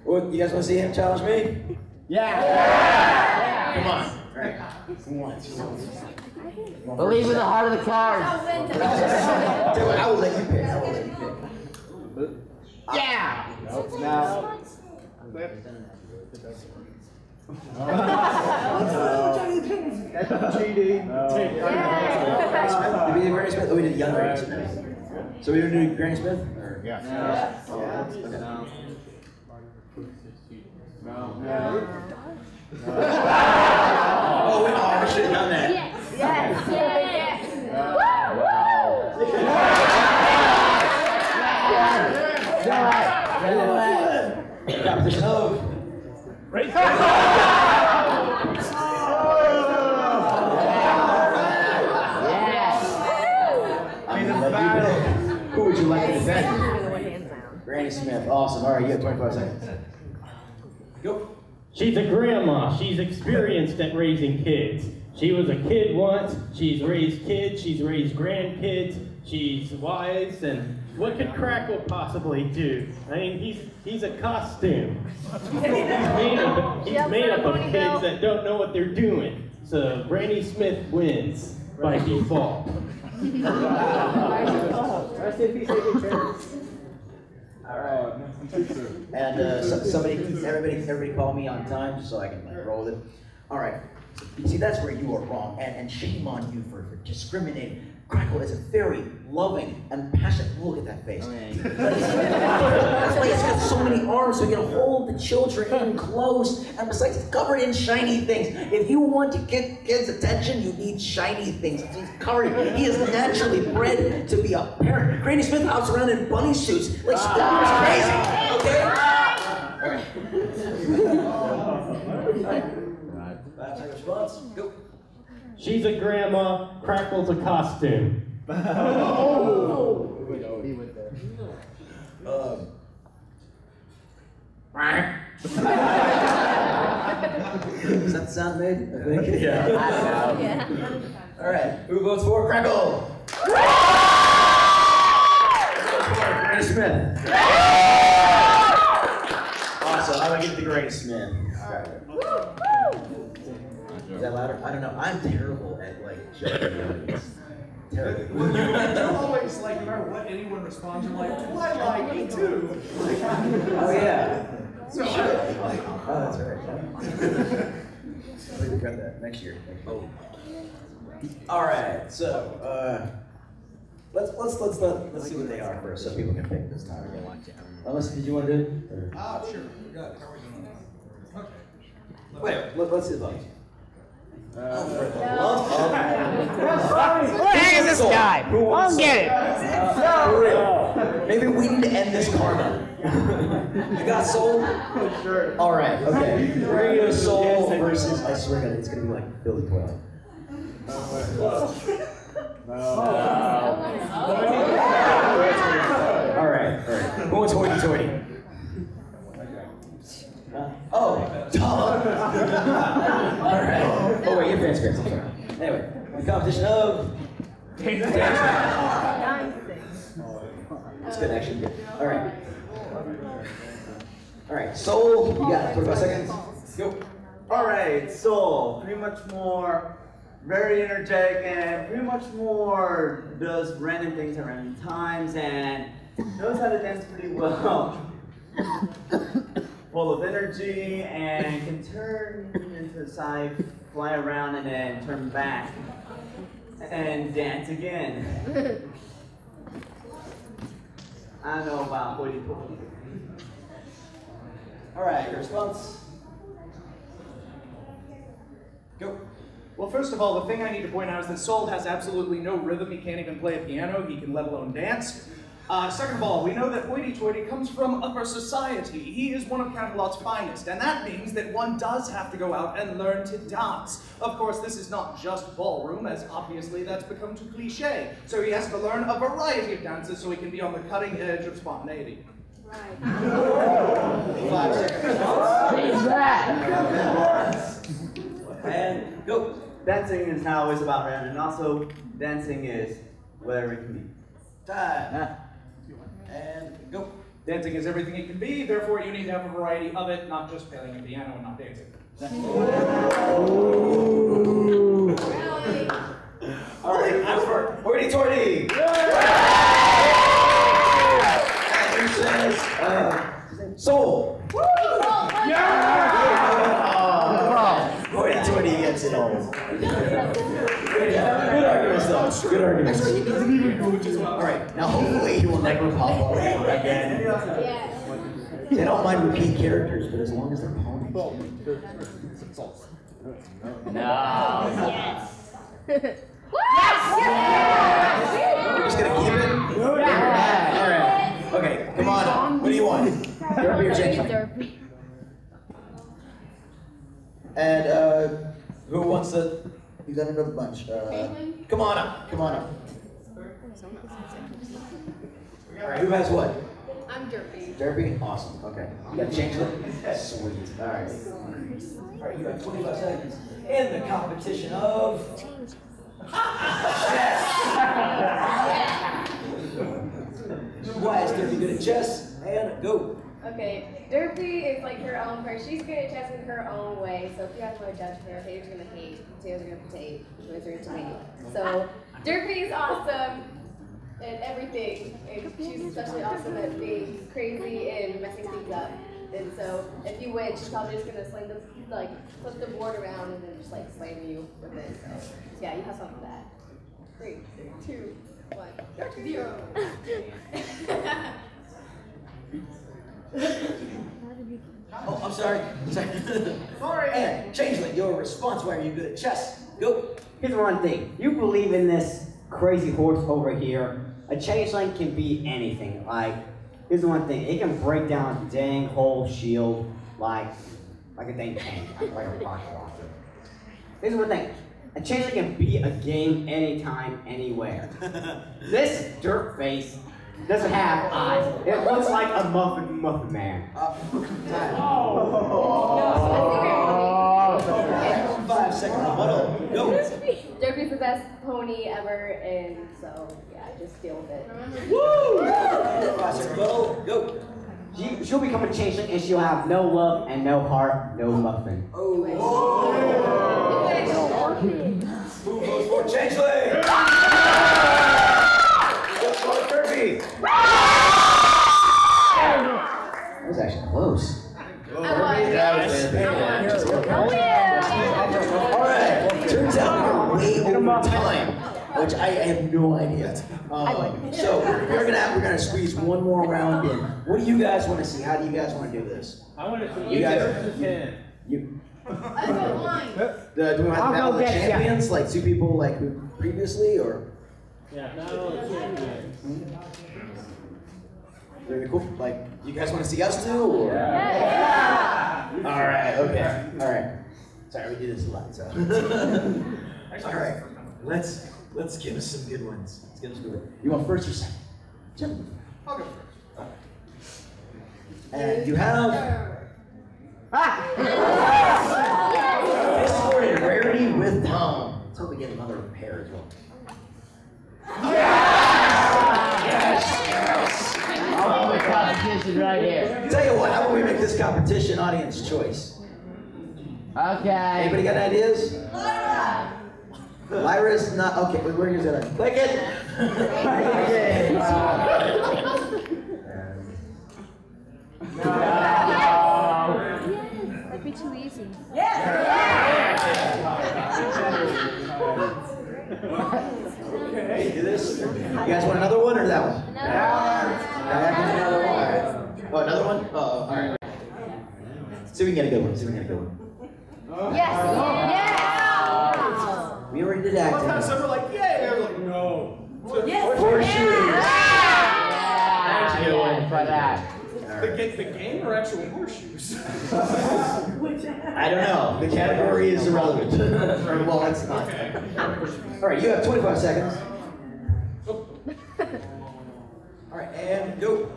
Well, you guys want to see him challenge me? Yeah. Come on. All right. Believe in the heart of the cards. I will let you pick. Yeah. Now. That's cheating. Did we do Granny Smith? Oh, we did young Granny Smith. So we didn't do Granny Smith? Or? Yeah. No. Oh, wait, I should have done that. Yes. Yes. Competition of. Who would you like to defend? Granny Smith. Awesome. All right, you have 25 seconds. Go. She's a grandma. She's experienced at raising kids. She was a kid once. She's raised kids. She's raised grandkids. She's wise. And what could Crackle possibly do? I mean, he's a costume. He's made up of kids that don't know what they're doing. So Granny Smith wins by default. Rest in peace, All right. And everybody call me on time just so I can like roll with it. All right. You see, that's where you are wrong, and shame on you for discriminating. Crackle is a very loving and passionate. Look at that face. That's why it's got so many arms so he can hold the children in close, and besides, it's covered in shiny things. If you want to get kids' attention, you need shiny things. He's covered. He is naturally bred to be a parent. Granny Smith hops around in bunny suits like she's crazy. Okay. That's your response. Go. She's a grandma. Crackle's a costume. Oh. He went there. Does that sound made? I think. Yeah. All right. Who votes for Crackle? Granny Smith. Awesome. I'm gonna give it to Granny Smith. Is that louder? I don't know. I'm terrible at like joking the audience. Terrible. You're always like, no matter what anyone responds, you're like, Twilight, me too. Oh yeah. So, oh, that's right. We regret that next year. Oh. All right. So let's see what they are first, so people can pick this time. Unless, did you want to do it? Sure. Good. How are we doing? Okay. Wait. Let's see the votes. Who the heck is this guy? I'll get it. For real. Maybe we need to end this karma. You got Soul? Sure. All right. Okay. We're gonna go Soul versus. I swear to God, it's gonna be like Billy Twilight. All right. Who wants hoity-toity? Oh, Tom. All right. Oh wait, you're fancy. I'm sorry. Anyway, The competition of dancing. That's good, actually. Good. All right. All right. Soul, you got 45 seconds. Go. Alright, so pretty much more very energetic and pretty much more does random things at random times and knows how to dance pretty well. Full of energy and can turn into the side, fly around and then turn back and dance again. I don't know about hoity-toity. Alright, your response. Go. Well, first of all, the thing I need to point out is that Soul has absolutely no rhythm. He can't even play a piano. He can let alone dance. Second of all, we know that hoity-toity comes from upper society. He is one of Canterlot's finest, and that means that one does have to go out and learn to dance. Of course, this is not just ballroom, as obviously that's become too cliche. So he has to learn a variety of dances so he can be on the cutting edge of spontaneity. Right. And go. Dancing is not always about random, and also dancing is whatever it can be. Time. And go. Dancing is everything it can be, therefore you need to have a variety of it, not just playing a piano and not dancing. All right, as for hoity-toity. Soul. Hoity-toity gets it all. Good arguments, though. Good arguments. All right, now hopefully he will never pop up again. They don't mind repeat characters, but as long as they're ponies. No. Yes. We're just gonna keep it? Yeah. All right. Okay, come on. What do you want? Derpy or Changeling? And who wants to? You got another bunch. Come on up. Come on up. All right. Who has what? I'm Derpy. Derpy? Awesome. Okay. You got Changeling? Sweet. All right. All right. You got 25 seconds in the competition of. Chess. Why is Derpy good at chess? And go. Okay, Derpy is like her own person. She's good at chess in her own way. So if you have no judge her, haters are gonna hate, potatoes are gonna potato, wizards are gonna hate. So Derpy is awesome at everything. And she's especially awesome at being crazy and messing things up. And so if you win, she's probably just gonna sling the flip the board around and then just like slam you with it. So yeah, you have some of that. 3, 2, 1, 0. Oh, I'm sorry. Sorry. And Changeling, your response. Why are you good at chess? Go. Here's the one thing. You believe in this crazy horse over here. A changeling can be anything. Like, here's the one thing. It can break down a dang whole shield like a dang tank, like a rocket launcher. Here's the one thing. A changeling can beat a game anytime, anywhere. This dirt face doesn't have eyes. It looks like a muffin man. 5 seconds rebuttal. Go. Derpy's the best pony ever, and so yeah, just deal with it. Woo! 5 seconds rebuttal. Go. She'll become a changeling and she'll have no love and no heart, no muffin. Who votes for Changeling? Votes for Derpy. That was actually close. Alright, turns out we're way over time, which I have no idea. So we're gonna squeeze one more round in. What do you guys want to see? How do you guys want to do this? I want to see You guys. You. Do we have to battle the champions, like 2 people like who previously, or? Yeah, no, Very cool. Like, you guys want to see us do, or? Yeah. All right. Okay. All right. Sorry, we do this a lot. So. All right. Let's give us some good ones. Let's get us good. You want first or second? Jim. I'll go first. And you have. History and rarity with Tom. Totally get another pair as well. Oh, the competition right here. Tell you what, how about we make this competition audience choice? Okay. Anybody got ideas? Lyra's not, okay, we're just gonna click it. Okay. That'd be too easy. Okay, do this. You guys want another one or that one? Another one. Oh, another one? Oh, all right. See if we can get a good one. See if we can get a good one. Yes. We already did acting. One time some were like, yeah, they were like, no. Horseshoes. That's a good one for that. The game or actual horseshoes? I don't know. The category is irrelevant. Well, that's not. Okay. All right, you have 25 seconds. All right, and go.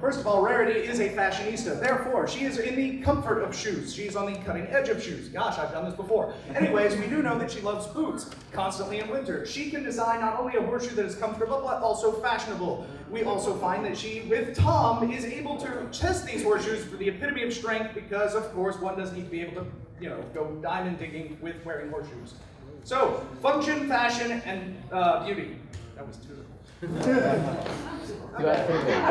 First of all, Rarity is a fashionista. Therefore, she is in the comfort of shoes. She's on the cutting edge of shoes. Gosh, I've done this before. Anyways, we do know that she loves boots, constantly in winter. She can design not only a horseshoe that is comfortable, but also fashionable. We also find that she, with Tom, is able to test these horseshoes for the epitome of strength because, of course, one doesn't need to be able to, go diamond digging with wearing horseshoes. So, function, fashion, and beauty. That was two. All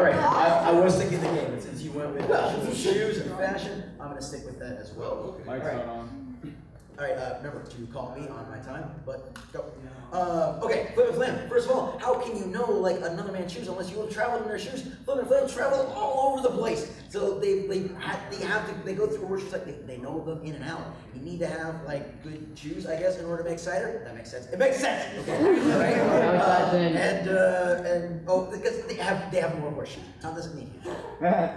right, I was thinking the game, but since you went with shoes and fashion, I'm going to stick with that as well. Okay. Mike's not on. All right, remember to call me on my time, but go. Okay, Flip and Flam, first of all, how can you know like another man's shoes unless you have traveled in their shoes? Flip and Flam travel all over the place. So they go through horseshoes, like they know them in and out. You need to have like good shoes, I guess, in order to make cider. That makes sense. It makes sense. Okay. All right. Because they have more horseshoes. Tom doesn't need you. All right,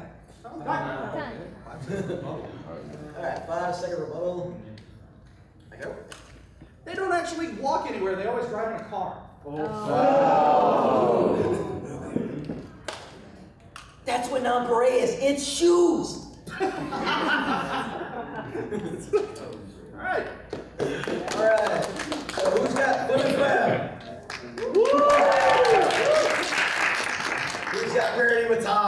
5 second rebuttal. They don't actually walk anywhere, they always drive in a car. That's what non-beret is, it's shoes! Alright. Alright, so who's got Flip and Flam? Who's got Rarity with Tom?